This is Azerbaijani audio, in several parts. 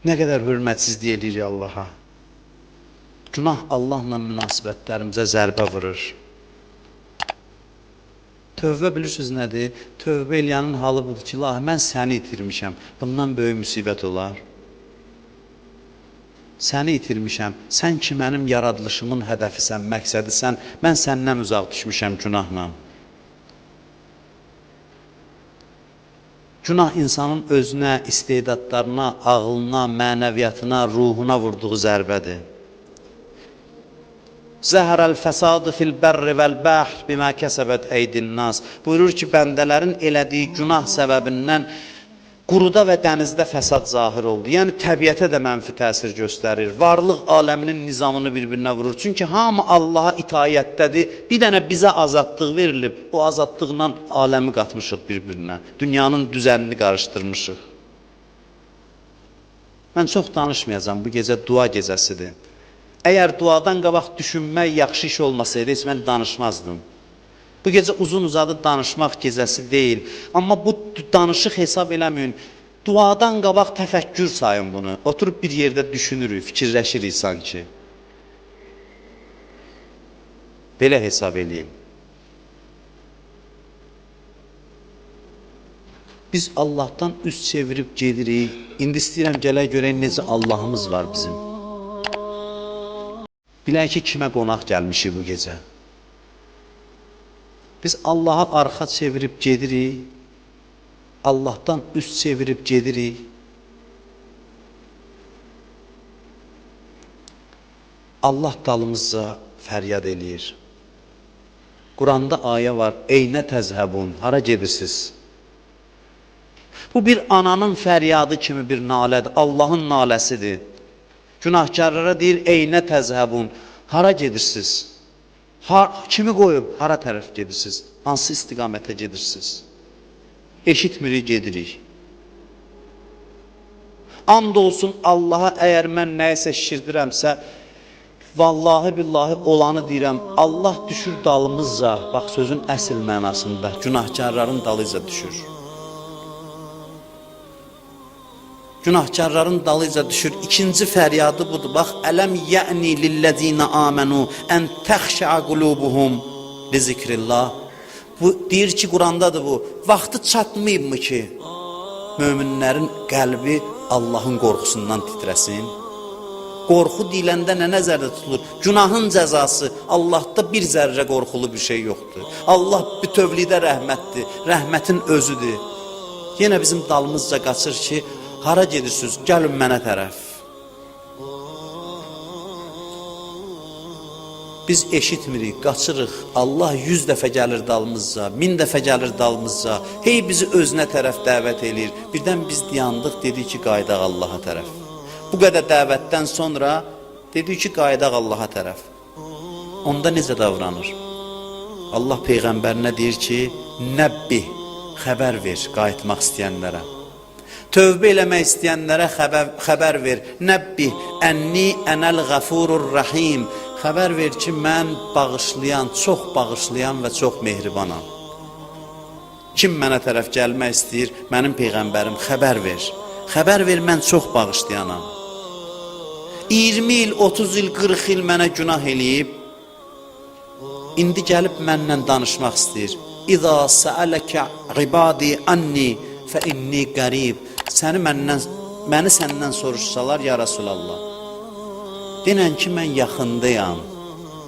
Nə qədər hörmətsizlik edirik Allaha. Günah Allahla münasibətlərimizə zərbə vurur. Tövbə bilirsiniz nədir? Tövbə eləyənin halı budur ki, ilahi, mən səni itirmişəm. Bundan böyük müsibət olar. Səni itirmişəm. Sən ki, mənim yaradılışımın hədəfisən, məqsədisən. Mən səndən uzaq düşmüşəm günahla. Günah insanın özünə, istedadlarına, ağlına, mənəviyyatına, ruhuna vurduğu zərbədir. Zəhərəl fəsadı fil bərri vəl-bəhr bimə kəsəbət əydin-nas. Buyurur ki, bəndələrin elədiyi günah səbəbindən quruda və dənizdə fəsad zahir oldu. Yəni, təbiətə də mənfi təsir göstərir. Varlıq aləminin nizamını bir-birinə vurur. Çünki hamı Allaha itaətdədir. Bir dənə bizə azadlıq verilib. O azadlıqla aləmi qatmışıq bir-birinə. Dünyanın düzənini qarışdırmışıq. Mən çox danışmayacağım. Bu gecə dua gecəsidir. Əgər duadan qabaq düşünmək yaxşı iş olmasaydı, heç mən danışmazdım. Bu gecə uzun-uzadı danışmaq gecəsi deyil. Amma bu danışıq hesab eləməyin. Duadan qabaq təfəkkür sayın bunu. Oturub bir yerdə düşünürük, fikirləşirik sanki. Belə hesab eləyin. Biz Allahdan üst çevirib gedirik. İndi istəyirəm gələk görək necə Allahımız var bizim. Bilək ki, kimə qonaq gəlmişik bu gecə. Biz Allaha arxa çevirib gedirik, Allahdan üst çevirib gedirik. Allah dalımızca fəryad eləyir. Quranda ayə var, eynə təzhəbun, hara gedirsiniz? Bu bir ananın fəryadı kimi bir nalədir, Allahın naləsidir. Günahkarlara deyir, eynə təzhəbun, hara gedirsiniz? Kimi qoyub, hara tərəf gedirsiniz? Hansı istiqamətə gedirsiniz? Eşitmirik, gedirik. And olsun Allaha, əgər mən nəyisə şişirdirəmsə, vallahi billahi olanı deyirəm, Allah düşür dalımızca, bax sözün əsl mənasında, günahkarların dalıyca düşür. Günahkarların dalıyca düşür. İkinci fəryadı budur. Bax, ələm yə'ni lilləzinə amənu ən təxşəə qulubuhum li zikrillah. Bu, deyir ki, Qurandadır bu. Vaxtı çatmayıbmı ki, möminlərin qəlbi Allahın qorxusundan titrəsin? Qorxu deyiləndə nə nəzərdə tutulur? Günahın cəzası. Allahda bir zərrə qorxulu bir şey yoxdur. Allah bütövlükdə rəhmətdir. Rəhmətin özüdür. Yenə bizim dalımızca qaçır ki, hara gedirsiniz? Gəlin mənə tərəf. Biz eşitmirik, qaçırıq. Allah 100 dəfə gəlir dalımızca, 1000 dəfə gəlir dalımızca. Hey bizi özünə tərəf dəvət eləyir. Birdən biz diyandıq, dedik ki, qaydaq Allaha tərəf. Bu qədər dəvətdən sonra dedik ki, qaydaq Allaha tərəf. Onda necə davranır? Allah Peyğəmbərinə deyir ki, nəbbih, xəbər ver qayıtmaq istəyənlərə. Tövbə eləmək istəyənlərə xəbər ver. Nəbbih, ənni ənəl ğəfurur rəhim. Xəbər ver ki, mən bağışlayan, çox bağışlayan və çox mehribanam. Kim mənə tərəf gəlmək istəyir, mənim Peyğəmbərim xəbər ver. Xəbər ver, mən çox bağışlayanam. 20 il, 30 il, 40 il mənə günah eləyib, indi gəlib mənlə danışmaq istəyir. İza səələkə ibadi anni fə inni qərib. Məni səndən soruşsalar, ya Rasulallah, denən ki, mən yaxındayam.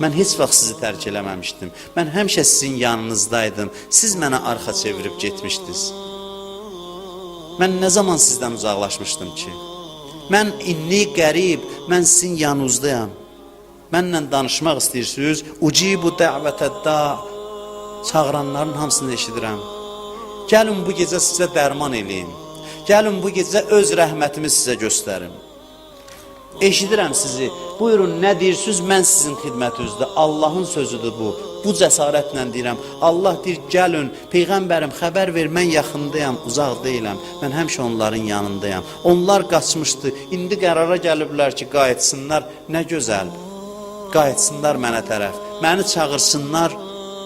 Mən heç vaxt sizi tərk eləməmişdim. Mən həmişə sizin yanınızdaydım. Siz mənə arxa çevirib getmişdiniz. Mən nə zaman sizdən uzaqlaşmışdım ki? Mən inni qərib, mən sizin yanınızdayam. Mənlə danışmaq istəyirsiniz, ucibu dəvətədda, çağıranların hamısını eşidirəm. Gəlin bu gecə sizə dərman eləyim. Gəlin bu gecə öz rəhmətimi sizə göstərim. Eşidirəm sizi, buyurun nə deyirsiniz, mən sizin xidmətinizdə. Allahın sözüdür bu. Bu cəsarətlə deyirəm. Allah deyir, gəlin, Peyğəmbərim xəbər ver, mən yaxındayam, uzaq deyiləm. Mən həmişə onların yanındayam. Onlar qaçmışdı, indi qərara gəliblər ki, qayıtsınlar, nə gözəl. Qayıtsınlar mənə tərəf, məni çağırsınlar,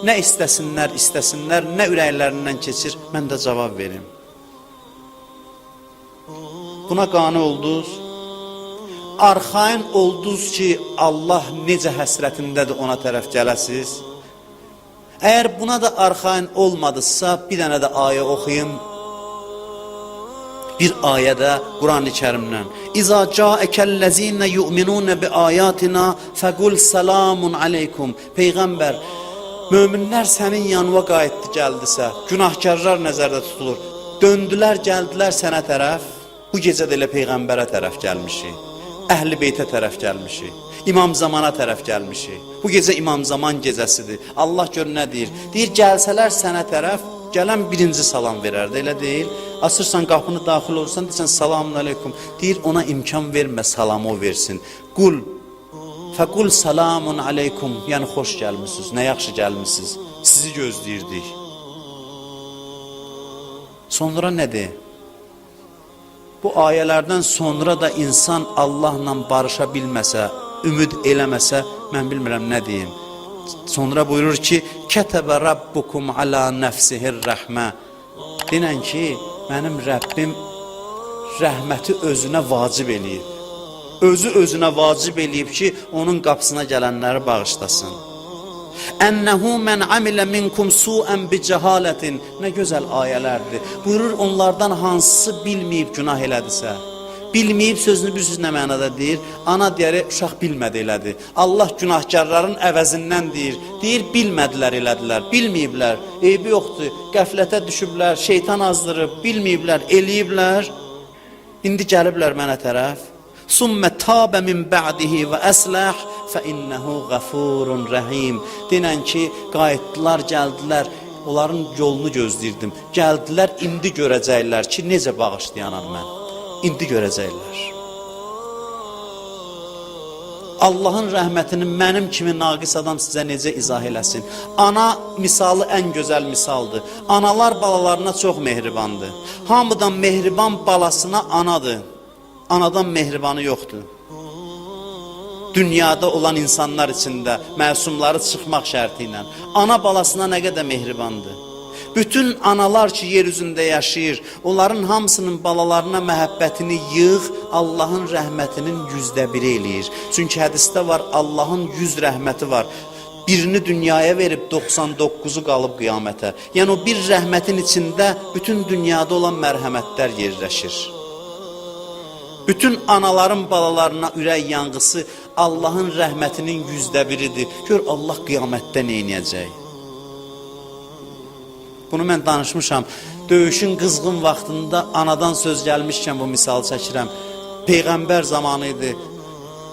nə istəsinlər, nə ürəklərindən keçir, mən də cavab verim. Buna qane oldunuz, arxain oldunuz ki, Allah necə həsrətindədir ona tərəf gələsiz. Əgər buna da arxain olmadısa, bir dənə də ayə oxuyum. Bir ayədə Quran-ı Kərimdən İza ca'ekellezine yu'minun bi ayatina faqul salamun aleykum. Peyğəmbər, möminlər sənin yanına qayıtdı gəldisə, günahkarlar nəzərdə tutulur. Döndülər, gəldilər sənə tərəf. Bu gecə də elə Peyğəmbərə tərəf gəlmişik. Əhl-i Beytə tərəf gəlmişik. İmam Zamana tərəf gəlmişik. Bu gecə İmam Zaman gecəsidir. Allah gör nə deyir? Deyir, gəlsələr sənə tərəf, gələn birinci salam verərdi, elə deyil. Açırsan qapını, daxil olursan, deyirsən salamun aleykum. Deyir, ona imkan vermə, salamı o versin. Qul, fəqul salamun aleykum. Yəni, xoş gəlmişsiniz, nə yaxşı gəlmişsiniz. Sizi gözləyirdik. Sonra nədir? Bu ayələrdən sonra da insan Allahla barışa bilməsə, ümid eləməsə, mən bilmirəm nə deyim. Sonra buyurur ki, Kətəbə Rabbukum alə nəfsihir rəhmə. Denən ki, mənim Rəbbim rəhməti özünə vacib eləyib. Özü özünə vacib eləyib ki, onun qapısına gələnləri bağışlasın. Ənəhu mən amilə minkum suən bi cəhalətin. Nə gözəl ayələrdir. Buyurur, onlardan hansısı bilməyib günah elədisə. Bilməyib sözünü bir söz nə mənada deyir? Ana deyəri, uşaq bilmədi elədi. Allah günahkarların əvəzindən deyir. Deyir, bilmədilər elədilər, bilməyiblər. Eybi yoxdur, qəflətə düşüblər, şeytan azdırıb, bilməyiblər, eləyiblər. İndi gəliblər mənə tərəf. Sümmə təbə min bə'dihi və əsləh fə innəhu qəfurun rəhim. Denən ki, qayıtdılar, gəldilər, onların yolunu gözləyirdim. Gəldilər, indi görəcəklər ki, necə bağışlayanam mən. İndi görəcəklər. Allahın rəhmətini mənim kimi naqis adam sizə necə izah eləsin? Ana misalı ən gözəl misaldır. Analar balalarına çox mehribandır. Hamıdan mehriban balasına anadır. Anadan mehribanı yoxdur. Dünyada olan insanlar içində məsumları çıxmaq şərti ilə ana balasına nə qədər mehribandır. Bütün analar ki, yer üzündə yaşayır, onların hamısının balalarına məhəbbətini yığ, Allahın rəhmətinin 100% eləyir. Çünki hədisdə var, Allahın 100 rəhməti var. Birini dünyaya verib 99'u qalıb qiyamətə. Yəni o bir rəhmətin içində bütün dünyada olan mərhəmətlər yerləşir. Bütün anaların balalarına ürək yanğısı Allahın rəhmətinin 100%'idir. Gör Allah qiyamətdə nə edəcək? Bunu mən danışmışam. Döyüşün qızğın vaxtında anadan söz gəlmişkən bu misal çəkirəm. Peyğəmbər zamanı idi.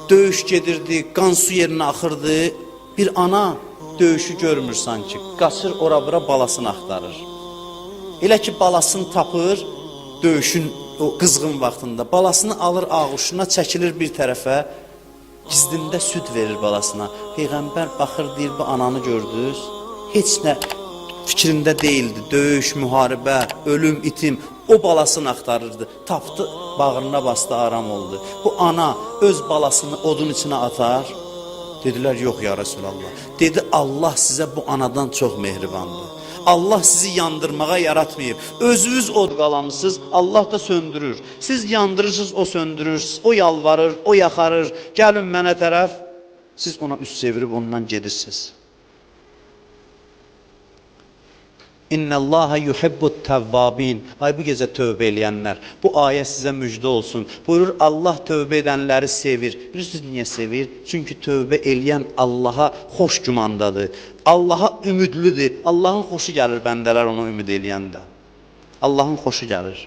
Döyüş gedirdi, qan su yerinə axırdı. Bir ana döyüşü görmür sanki. Qaçır ora-bura balasını axtarır. Elə ki balasını tapır, döyüşün o qızğın vaxtında balasını alır ağuşuna, çəkilir bir tərəfə, gizdində süd verir balasına. Peyğəmbər baxır, deyir, bu ananı gördünüz? Heç nə fikrində deyildi. Döyüş, müharibə, ölüm, itim. O balasını axtarırdı. Tapdı, bağrına bastı, aram oldu. Bu ana öz balasını odun içine atar. Dedilər, yox ya Resulallah. Dedi, Allah sizə bu anadan çox mehribandır. Allah sizi yandırmağa yaratmayıb. Özünüz od qalamısınız, Allah da söndürür. Siz yandırırsınız, o söndürür. O yalvarır, o yaxarır. Gəlin mənə tərəf. Siz ona üst çevirib ondan gedirsiniz. İnnallaha yuhibbut tevvabin. Ay bu gecə tövbə eləyənlər. Bu ayə sizə müjdə olsun. Buyurur, Allah tövbə edənləri sevir. Bilirsiniz niyə sevir? Çünki tövbə eləyən Allaha xoş gümandadır. Allaha ümidlidir. Allahın xoşu gəlir bəndələr onu ümid eləyəndə. Allahın xoşu gəlir.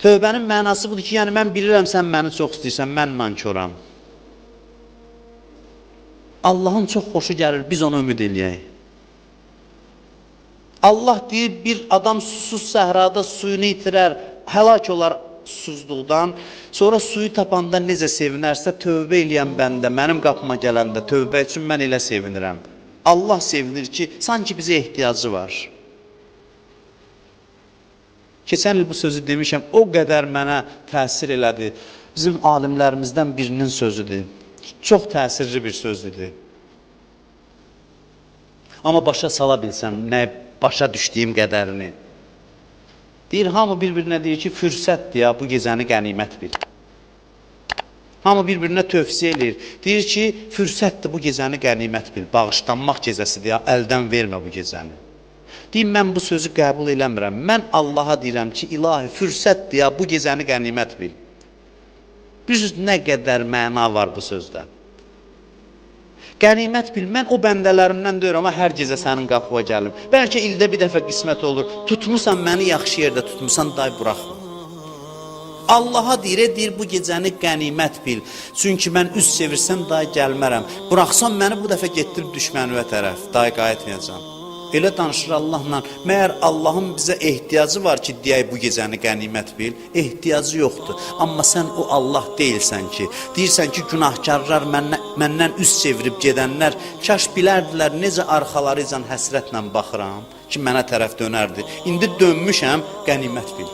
Tövbənin mənası budur ki, yəni mən bilirəm sən məni çox istəyirsən, mən nankoram. Allahın çox xoşu gəlir, biz onu ümid eləyək. Allah deyir, bir adam susuz səhrada suyunu itirər, həlak olar susuzluqdan. Sonra suyu tapanda necə sevinərsə, tövbə eləyən bəndə, mənim qapıma gələndə tövbə üçün mən elə sevinirəm. Allah sevinir ki, sanki bizə ehtiyacı var. Keçən il bu sözü demişəm, o qədər mənə təsir elədi. Bizim alimlərimizdən birinin sözüdür. Çox təsirli bir sözdür. Amma başa sala bilsəm, nə başa düşdüyüm qədərini. Deyir, hamı bir-birinə deyir ki, fürsətdir ya, bu gecəni qənimət bil. Hamı bir-birinə tövsiyə edir. Deyir ki, fürsətdir, bu gecəni qənimət bil. Bağışlanmaq gecəsidir ya, əldən vermə bu gecəni. Deyim, mən bu sözü qəbul eləmirəm. Mən Allaha deyirəm ki, ilahi, fürsətdir ya, bu gecəni qənimət bil. Bilirsiniz, nə qədər məna var bu sözdə. Qənimət bil, mən o bəndələrimdən deyirəm, amma hər gecə sənin qapıya gəlim. Bəlkə ildə bir dəfə qismət olur. Tutmusan məni yaxşı yerdə tutmusan, day buraxma. Allaha deyir, bu gecəni qənimət bil. Çünki mən üz çevirsəm, day gəlmərəm. Buraxsam məni bu dəfə getdirib düşmənivə tərəf, day qayıtmayacam. Elə danışır Allahla. Məyər Allahın bizə ehtiyacı var ki, deyək bu gecəni qənimət bil? Ehtiyacı yoxdur. Amma sən o Allah deyilsən ki, deyirsən ki, günahkarlar məndən üz çevirib gedənlər kaş bilərdilər necə arxalarıca həsrətlə baxıram ki, mənə tərəf dönərdi. İndi dönmüşəm, qənimət bil.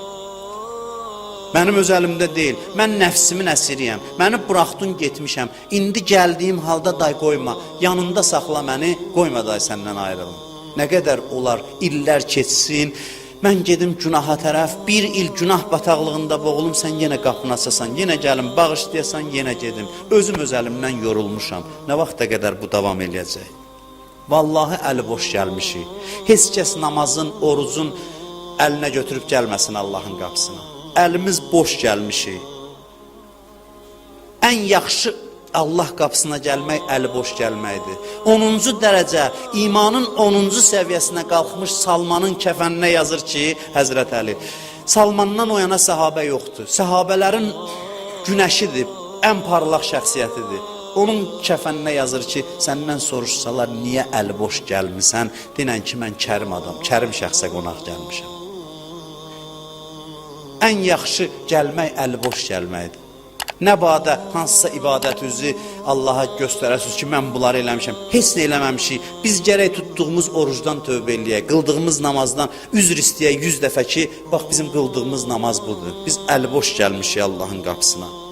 Mənim öz əlimdə deyil, mən nəfsimin əsiriyəm, məni buraxdın getmişəm, indi gəldiyim halda day qoyma, yanında saxla məni, qoyma day səndən ayrılım. Nə qədər olar, illər keçsin, mən gedim günaha tərəf, bir il günah bataqlığında boğulum, sən yenə qapını açasan, yenə gəlim, bağışlayasan, yenə gedim. Özüm öz əlimdən yorulmuşam, nə vaxta qədər bu davam eləyəcək? Vallahi əli boş gəlmişik, heç kəs namazın, orucun əlinə götürüb gəlməsin Allahın qapısına. Əlimiz boş gəlmişik. Ən yaxşı Allah qapısına gəlmək əli boş gəlməkdir. 10-cu dərəcə, imanın 10-cu səviyyəsinə qalxmış Salmanın kəfəninə yazır ki, Həzrət Əli, Salmandan o yana səhabə yoxdur. Səhabələrin günəşidir, ən parlaq şəxsiyyətidir. Onun kəfəninə yazır ki, səndən soruşsalar, niyə əli boş gəlmirsən? Denən ki, mən kərim adam, kərim şəxsə qonaq gəlmişəm. Ən yaxşı gəlmək əli boş gəlməkdir. Nə badə hansısa ibadət üzü Allaha göstərəsiniz ki, mən bunları eləmişəm. Heç nə eləməmişik. Biz gərək tutduğumuz orucdan tövbə eləyək, qıldığımız namazdan üzr istəyək 100 dəfə ki, bax bizim qıldığımız namaz budur. Biz əli boş gəlmişik Allahın qapısına.